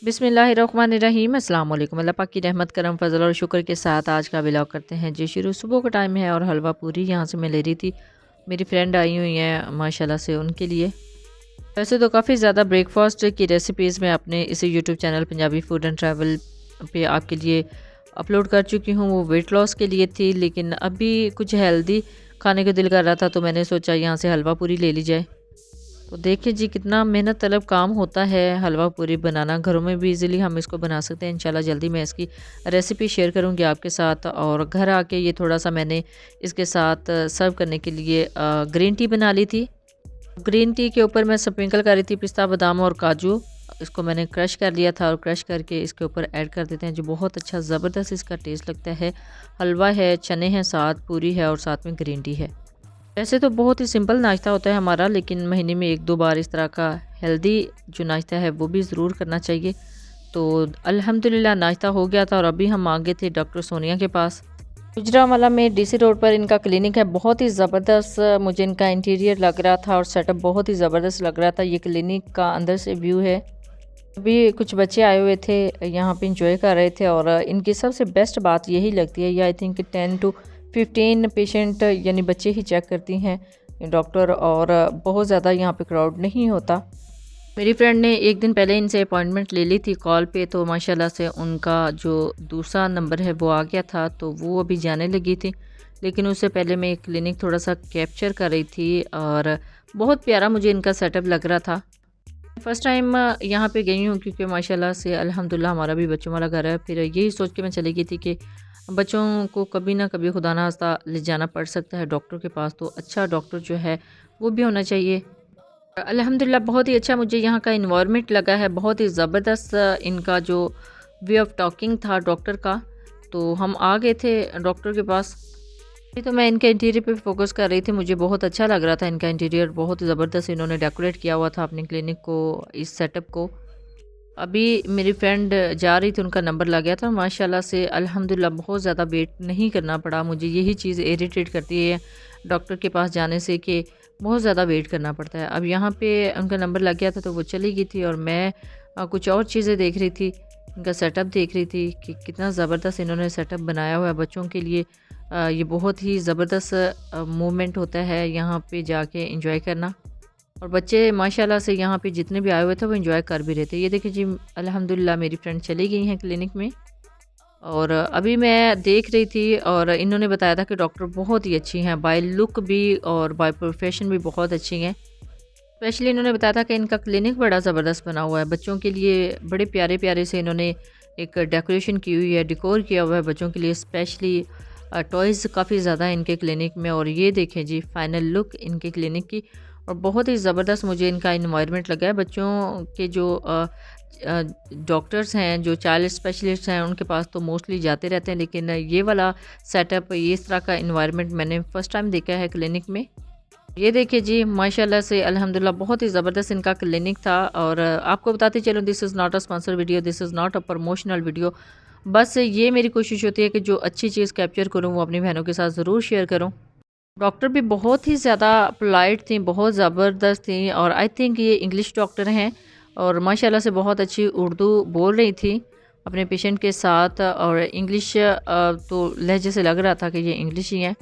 बिस्मिल्लाहिर्रहमानिर्रहीम अस्सलाम वालेकुम। अल्लाह पाक की रहमत करम फजल और शुक्र के साथ आज का व्लॉग करते हैं जी शुरू। सुबह का टाइम है और हलवा पूरी यहाँ से मैं ले रही थी। मेरी फ्रेंड आई हुई हैं माशाल्लाह से, उनके लिए। वैसे तो काफ़ी ज़्यादा ब्रेकफास्ट की रेसिपीज़ मैं अपने इसी YouTube channel Punjabi food and travel पे आपके लिए अपलोड कर चुकी हूँ। वो वेट लॉस के लिए थी, लेकिन अभी कुछ हेल्दी खाने का दिल कर रहा था तो मैंने सोचा यहाँ से हलवा पूरी ले ली जाए। तो देखिए जी कितना मेहनत तलब काम होता है हलवा पूरी बनाना। घरों में भी इजीली हम इसको बना सकते हैं। इंशाल्लाह जल्दी मैं इसकी रेसिपी शेयर करूंगी आपके साथ। और घर आके ये थोड़ा सा मैंने इसके साथ सर्व करने के लिए ग्रीन टी बना ली थी। ग्रीन टी के ऊपर मैं स्प्रिंकल कर रही थी पिस्ता बादाम और काजू। इसको मैंने क्रश कर लिया था और क्रश करके इसके ऊपर ऐड कर देते हैं, जो बहुत अच्छा ज़बरदस्त इसका टेस्ट लगता है। हलवा है, चने हैं, साथ पूरी है और साथ में ग्रीन टी है। वैसे तो बहुत ही सिंपल नाश्ता होता है हमारा, लेकिन महीने में 1-2 बार इस तरह का हेल्दी जो नाश्ता है वो भी ज़रूर करना चाहिए। तो अल्हम्दुलिल्लाह नाश्ता हो गया था और अभी हम आ गए थे डॉक्टर सोनिया के पास। गुजरांवाला में डीसी रोड पर इनका क्लिनिक है। बहुत ही ज़बरदस्त मुझे इनका इंटीरियर लग रहा था और सेटअप बहुत ही ज़बरदस्त लग रहा था। ये क्लिनिक का अंदर से व्यू है। अभी कुछ बच्चे आए हुए थे यहाँ पे, इंजॉय कर रहे थे। और इनकी सबसे बेस्ट बात यही लगती है, या आई थिंक 10 to 15 पेशेंट यानी बच्चे ही चेक करती हैं डॉक्टर, और बहुत ज़्यादा यहाँ पे क्राउड नहीं होता। मेरी फ्रेंड ने एक दिन पहले इनसे अपॉइंटमेंट ले ली थी कॉल पे, तो माशाल्लाह से उनका जो दूसरा नंबर है वो आ गया था, तो वो अभी जाने लगी थी। लेकिन उससे पहले मैं क्लिनिक थोड़ा सा कैप्चर कर रही थी और बहुत प्यारा मुझे इनका सेटअप लग रहा था। फर्स्ट टाइम यहाँ पे गई हूँ क्योंकि माशाल्लाह से अल्हम्दुलिल्लाह हमारा भी बच्चों वाला घर है। फिर यही सोच के मैं चली गई थी कि बच्चों को कभी ना कभी खुदा ना खास्ता ले जाना पड़ सकता है डॉक्टर के पास, तो अच्छा डॉक्टर जो है वो भी होना चाहिए। अल्हम्दुलिल्लाह बहुत ही अच्छा मुझे यहाँ का इन्वायरमेंट लगा है। बहुत ही ज़बरदस्त इनका जो वे ऑफ टॉकिंग था डॉक्टर का। तो हम आ गए थे डॉक्टर के पास। अभी तो मैं इनके इंटीरियर पे फोकस कर रही थी। मुझे बहुत अच्छा लग रहा था इनका इंटीरियर, बहुत ही ज़बरदस्त इन्होंने डेकोरेट किया हुआ था अपने क्लिनिक को, इस सेटअप को। अभी मेरी फ्रेंड जा रही थी, उनका नंबर लग गया था। माशाल्लाह से अल्हम्दुलिल्लाह बहुत ज़्यादा वेट नहीं करना पड़ा। मुझे यही चीज़ इरिटेट करती है डॉक्टर के पास जाने से कि बहुत ज़्यादा वेट करना पड़ता है। अब यहाँ पे उनका नंबर लग गया था तो वो चली गई थी और मैं कुछ और चीज़ें देख रही थी, इनका सेटअप देख रही थी कि कितना ज़बरदस्त इन्होंने सेटअप बनाया हुआ है बच्चों के लिए। ये बहुत ही ज़बरदस्त मूवमेंट होता है यहाँ पे जाके एंजॉय करना। और बच्चे माशाल्लाह से यहाँ पे जितने भी आए हुए थे वो एंजॉय कर भी रहे थे। ये देखिए जी अल्हम्दुलिल्लाह मेरी फ्रेंड चली गई हैं क्लिनिक में। और अभी मैं देख रही थी और इन्होंने बताया था कि डॉक्टर बहुत ही अच्छी हैं, बाय लुक भी और बाय प्रोफेशन भी बहुत अच्छी हैं। स्पेशली इन्होंने बताया था कि इनका क्लिनिक बड़ा ज़बरदस्त बना हुआ है बच्चों के लिए। बड़े प्यारे प्यारे से इन्होंने एक डेकोरेशन की हुई है, डेकोर किया हुआ है बच्चों के लिए स्पेशली। टॉयज़ काफ़ी ज़्यादा इनके क्लिनिक में। और ये देखें जी फाइनल लुक इनके क्लिनिक की। और बहुत ही ज़बरदस्त मुझे इनका इन्वायरमेंट लगा है। बच्चों के जो डॉक्टर्स हैं, जो चाइल्ड स्पेशलिस्ट हैं, उनके पास तो मोस्टली जाते रहते हैं, लेकिन ये वाला सेटअप, ये इस तरह का इन्वायरमेंट मैंने फ़र्स्ट टाइम देखा है क्लिनिक में। ये देखिए जी माशाल्लाह से अल्हम्दुलिल्लाह बहुत ही ज़बरदस्त इनका क्लिनिक था। और आपको बताते चलूँ, this is not a sponsor video, this is not a promotional video. बस ये मेरी कोशिश होती है कि जो अच्छी चीज़ कैप्चर करूँ वो अपनी बहनों के साथ ज़रूर शेयर करूँ। डॉक्टर भी बहुत ही ज़्यादा पोलाइट थी, बहुत ज़बरदस्त थी। और आई थिंक ये इंग्लिश डॉक्टर हैं और माशाल्लाह से बहुत अच्छी उर्दू बोल रही थी अपने पेशेंट के साथ। और इंग्लिश तो लहजे से लग रहा था कि ये इंग्लिश ही हैं।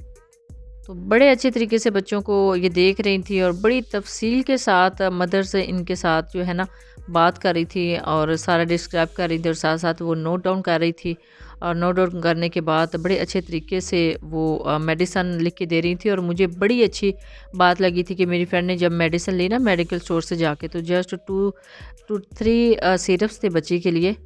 तो बड़े अच्छे तरीके से बच्चों को ये देख रही थी और बड़ी तफसील के साथ मदर से इनके साथ जो है ना बात कर रही थी और सारा डिस्क्राइब कर रही थी और साथ साथ वो नोट डाउन कर रही थी। और नोट डाउन करने के बाद बड़े अच्छे तरीके से वो मेडिसन लिख के दे रही थी। और मुझे बड़ी अच्छी बात लगी थी कि मेरी फ्रेंड ने जब मेडिसिन ली ना मेडिकल स्टोर से जाके, तो जस्ट 2-3 सिरप्स थे बच्ची के लिए।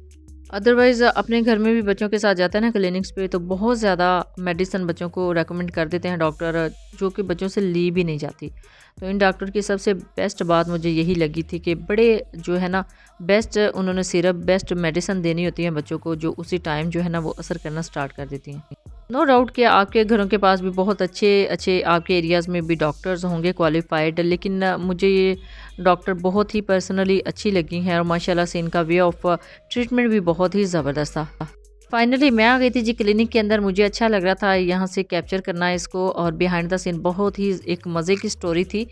अदरवाइज़ अपने घर में भी बच्चों के साथ जाता है ना क्लिनिक्स पे, तो बहुत ज़्यादा मेडिसिन बच्चों को रेकमेंड कर देते हैं डॉक्टर, जो कि बच्चों से ली भी नहीं जाती। तो इन डॉक्टर की सबसे बेस्ट बात मुझे यही लगी थी कि बड़े जो है ना बेस्ट उन्होंने सिरप, बेस्ट मेडिसिन देनी होती है बच्चों को, जो उसी टाइम जो है ना वो असर करना स्टार्ट कर देती हैं। नो डाउट कि आपके घरों के पास भी बहुत अच्छे अच्छे आपके एरियाज़ में भी डॉक्टर्स होंगे क्वालिफाइड, लेकिन मुझे ये डॉक्टर बहुत ही पर्सनली अच्छी लगी हैं और माशाल्लाह से इनका वे ऑफ ट्रीटमेंट भी बहुत ही ज़बरदस्त था। फाइनली मैं आ गई थी जी क्लिनिक के अंदर। मुझे अच्छा लग रहा था यहाँ से कैप्चर करना इसको। और बिहाइंड द सीन बहुत ही एक मज़े की स्टोरी थी।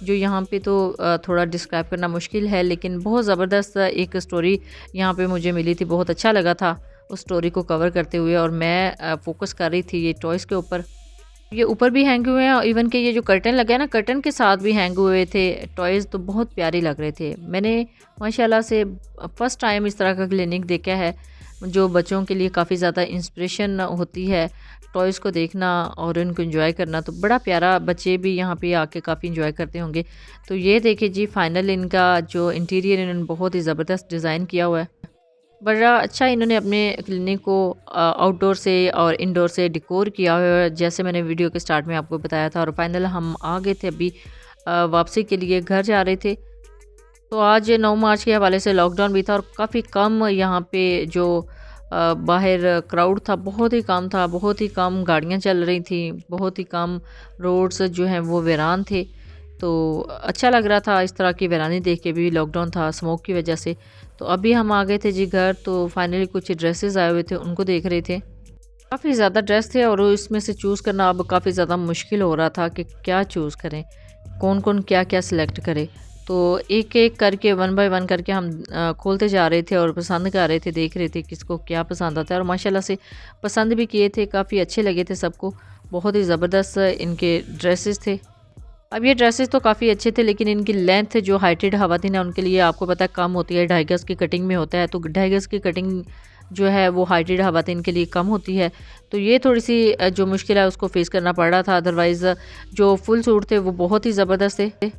जो यहाँ पे तो थोड़ा डिस्क्राइब करना मुश्किल है, लेकिन बहुत ज़बरदस्त एक स्टोरी यहाँ पे मुझे मिली थी। बहुत अच्छा लगा था उस स्टोरी को कवर करते हुए, और मैं फोकस कर रही थी ये टॉयज़ के ऊपर। ये ऊपर भी हैंग हुए हैं, और इवन के ये जो कर्टन लगे हैं ना, कर्टन के साथ भी हैंग हुए थे टॉयज़, तो बहुत प्यारे लग रहे थे। मैंने माशाल्लाह से फ़र्स्ट टाइम इस तरह का क्लिनिक देखा है जो बच्चों के लिए काफ़ी ज़्यादा इंस्पिरेशन होती है, टॉयज़ को देखना और उनको एंजॉय करना। तो बड़ा प्यारा, बच्चे भी यहाँ पे आके काफ़ी एंजॉय करते होंगे। तो ये देखिए जी, फाइनल इनका जो इंटीरियर इन्होंने बहुत ही ज़बरदस्त डिज़ाइन किया हुआ है। बड़ा अच्छा इन्होंने अपने क्लिनिक को आउटडोर से और इंडोर से डेकोर किया हुआ है, जैसे मैंने वीडियो के स्टार्ट में आपको बताया था। और फाइनल हम आ गए थे अभी वापसी के लिए, घर जा रहे थे। तो आज 9 मार्च के हवाले से लॉकडाउन भी था और काफ़ी कम यहाँ पे जो बाहर क्राउड था बहुत ही कम था, बहुत ही कम गाड़ियाँ चल रही थी, बहुत ही कम रोड्स जो हैं वो वीरान थे। तो अच्छा लग रहा था इस तरह की वीरानी देख के भी, लॉकडाउन था स्मोक की वजह से। तो अभी हम आ गए थे जी घर, तो फाइनली कुछ ड्रेसेस आए हुए थे उनको देख रहे थे। काफ़ी ज़्यादा ड्रेस थे और इसमें से चूज़ करना अब काफ़ी ज़्यादा मुश्किल हो रहा था कि क्या चूज़ करें, कौन कौन क्या क्या सिलेक्ट करे। तो एक एक करके, वन बाय वन करके हम खोलते जा रहे थे और पसंद कर रहे थे, देख रहे थे किसको क्या पसंद आता है। और माशाल्लाह से पसंद भी किए थे, काफ़ी अच्छे लगे थे सबको, बहुत ही ज़बरदस्त इनके ड्रेसेस थे। अब ये ड्रेसेस तो काफ़ी अच्छे थे, लेकिन इनकी लेंथ जो हाइटेड खवातीन है उनके लिए आपको पता है कम होती है, 2.5 गज़ की कटिंग में होता है। तो 2.5 गज़ की कटिंग जो है वो हाइटेड खवातीन के लिए कम होती है। तो ये थोड़ी सी जो मुश्किल है उसको फेस करना पड़ रहा था। अदरवाइज़ जो फुल सूट थे वो बहुत ही ज़बरदस्त थे।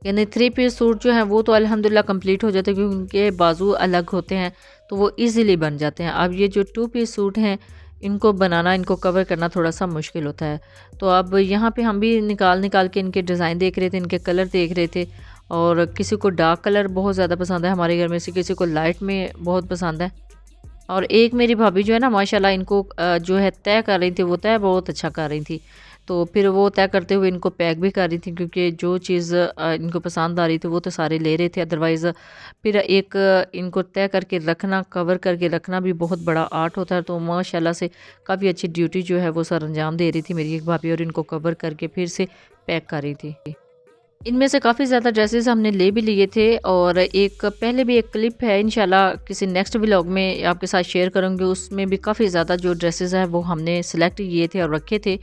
यानी 3 पीस सूट जो हैं वो तो अल्हम्दुलिल्लाह कंप्लीट हो जाते हैं, क्योंकि उनके बाजू अलग होते हैं तो वो इजीली बन जाते हैं। अब ये जो 2 पीस सूट हैं इनको बनाना, इनको कवर करना थोड़ा सा मुश्किल होता है। तो अब यहाँ पे हम भी निकाल निकाल के इनके डिज़ाइन देख रहे थे, इनके कलर देख रहे थे। और किसी को डार्क कलर बहुत ज़्यादा पसंद है हमारे घर में से, किसी को लाइट में बहुत पसंद है। और एक मेरी भाभी जो है ना माशाल्लाह इनको जो है तय कर रही थी, वो तय बहुत अच्छा कर रही थी। तो फिर वो तय करते हुए इनको पैक भी कर रही थी, क्योंकि जो चीज़ इनको पसंद आ रही थी वो तो सारे ले रहे थे। अदरवाइज़ फिर एक इनको तय करके रखना, कवर करके रखना भी बहुत बड़ा आर्ट होता है। तो माशाल्लाह से काफ़ी अच्छी ड्यूटी जो है वो सर अंजाम दे रही थी मेरी एक भाभी, और इनको कवर करके फिर से पैक कर रही थी। इनमें से काफ़ी ज़्यादा ड्रेसेस हमने ले भी लिए थे, और एक पहले भी एक क्लिप है इंशाल्लाह किसी नेक्स्ट व्लॉग में आपके साथ शेयर करूँगी। उसमें भी काफ़ी ज़्यादा जो ड्रेसेस हैं वो हमने सेलेक्ट किए थे और रखे थे,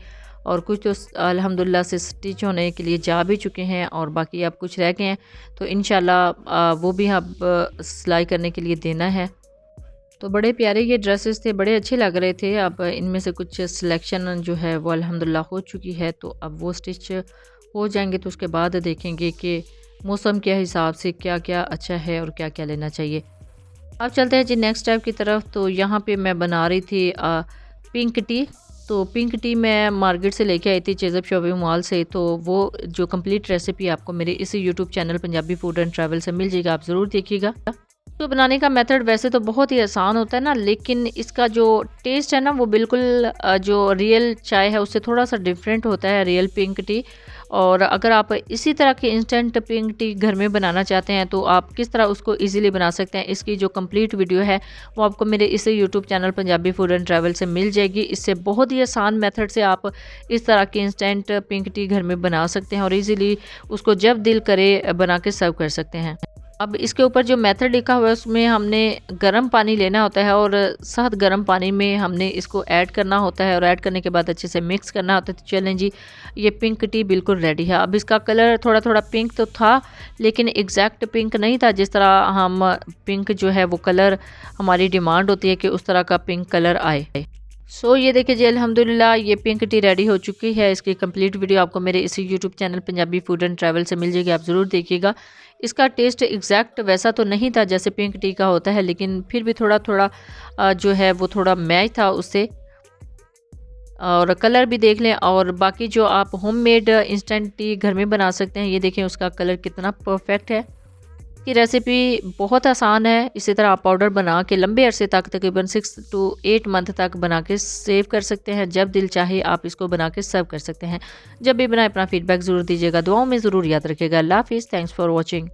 और कुछ तो अल्हम्दुलिल्लाह से स्टिच होने के लिए जा भी चुके हैं, और बाकी अब कुछ रह गए हैं। तो इंशाल्लाह वो भी अब सिलाई करने के लिए देना है। तो बड़े प्यारे ये ड्रेसेस थे, बड़े अच्छे लग रहे थे। अब इनमें से कुछ सिलेक्शन जो है वो अल्हम्दुलिल्लाह हो चुकी है, तो अब वो स्टिच हो जाएंगे। तो उसके बाद देखेंगे कि मौसम के हिसाब से क्या क्या अच्छा है और क्या क्या लेना चाहिए। अब चलते हैं जी नेक्स्ट स्टेप की तरफ। तो यहाँ पे मैं बना रही थी पिंक टी। तो पिंक टी मैं मार्केट से लेके आई थी, चेज़अप शॉपिंग मॉल से। तो वो जो कंप्लीट रेसिपी आपको मेरे इसी YouTube channel Punjabi food and travel से मिल जाएगा, आप ज़रूर देखिएगा। तो बनाने का मेथड वैसे तो बहुत ही आसान होता है ना, लेकिन इसका जो टेस्ट है ना वो बिल्कुल जो रियल चाय है उससे थोड़ा सा डिफरेंट होता है, रियल पिंक टी। और अगर आप इसी तरह की इंस्टेंट पिंक टी घर में बनाना चाहते हैं तो आप किस तरह उसको इजीली बना सकते हैं, इसकी जो कंप्लीट वीडियो है वो आपको मेरे इस YouTube channel Punjabi food and travel से मिल जाएगी। इससे बहुत ही आसान मेथड से आप इस तरह की इंस्टेंट पिंक टी घर में बना सकते हैं और इजीली उसको जब दिल करे बना के सर्व कर सकते हैं। अब इसके ऊपर जो मेथड लिखा हुआ है उसमें हमने गर्म पानी लेना होता है, और सख्त गर्म पानी में हमने इसको ऐड करना होता है, और ऐड करने के बाद अच्छे से मिक्स करना होता है। तो चलें जी, ये पिंक टी बिल्कुल रेडी है। अब इसका कलर थोड़ा थोड़ा पिंक तो था, लेकिन एग्जैक्ट पिंक नहीं था जिस तरह हम पिंक जो है वो कलर हमारी डिमांड होती है कि उस तरह का पिंक कलर आए। सो ये देखिए जी, अल्हम्दुलिल्लाह ये पिंक टी रेडी हो चुकी है। इसकी कंप्लीट वीडियो आपको मेरे इसी YouTube channel Punjabi food and travel से मिल जाएगी, आप ज़रूर देखिएगा। इसका टेस्ट एग्जैक्ट वैसा तो नहीं था जैसे पिंक टी का होता है, लेकिन फिर भी थोड़ा थोड़ा जो है वो थोड़ा मैच था उससे। और कलर भी देख लें, और बाकी जो आप होममेड इंस्टेंट टी घर में बना सकते हैं, ये देखें उसका कलर कितना परफेक्ट है। की रेसिपी बहुत आसान है। इसी तरह आप पाउडर बना के लंबे अरसे तक, तकरीबन 6 to 8 मंथ तक बना के सेव कर सकते हैं। जब दिल चाहे आप इसको बना के सर्व कर सकते हैं। जब भी बनाए अपना फीडबैक ज़रूर दीजिएगा, दुआओं में ज़रूर याद रखिएगा। अल्लाह हाफिज़, थैंक्स फॉर वॉचिंग।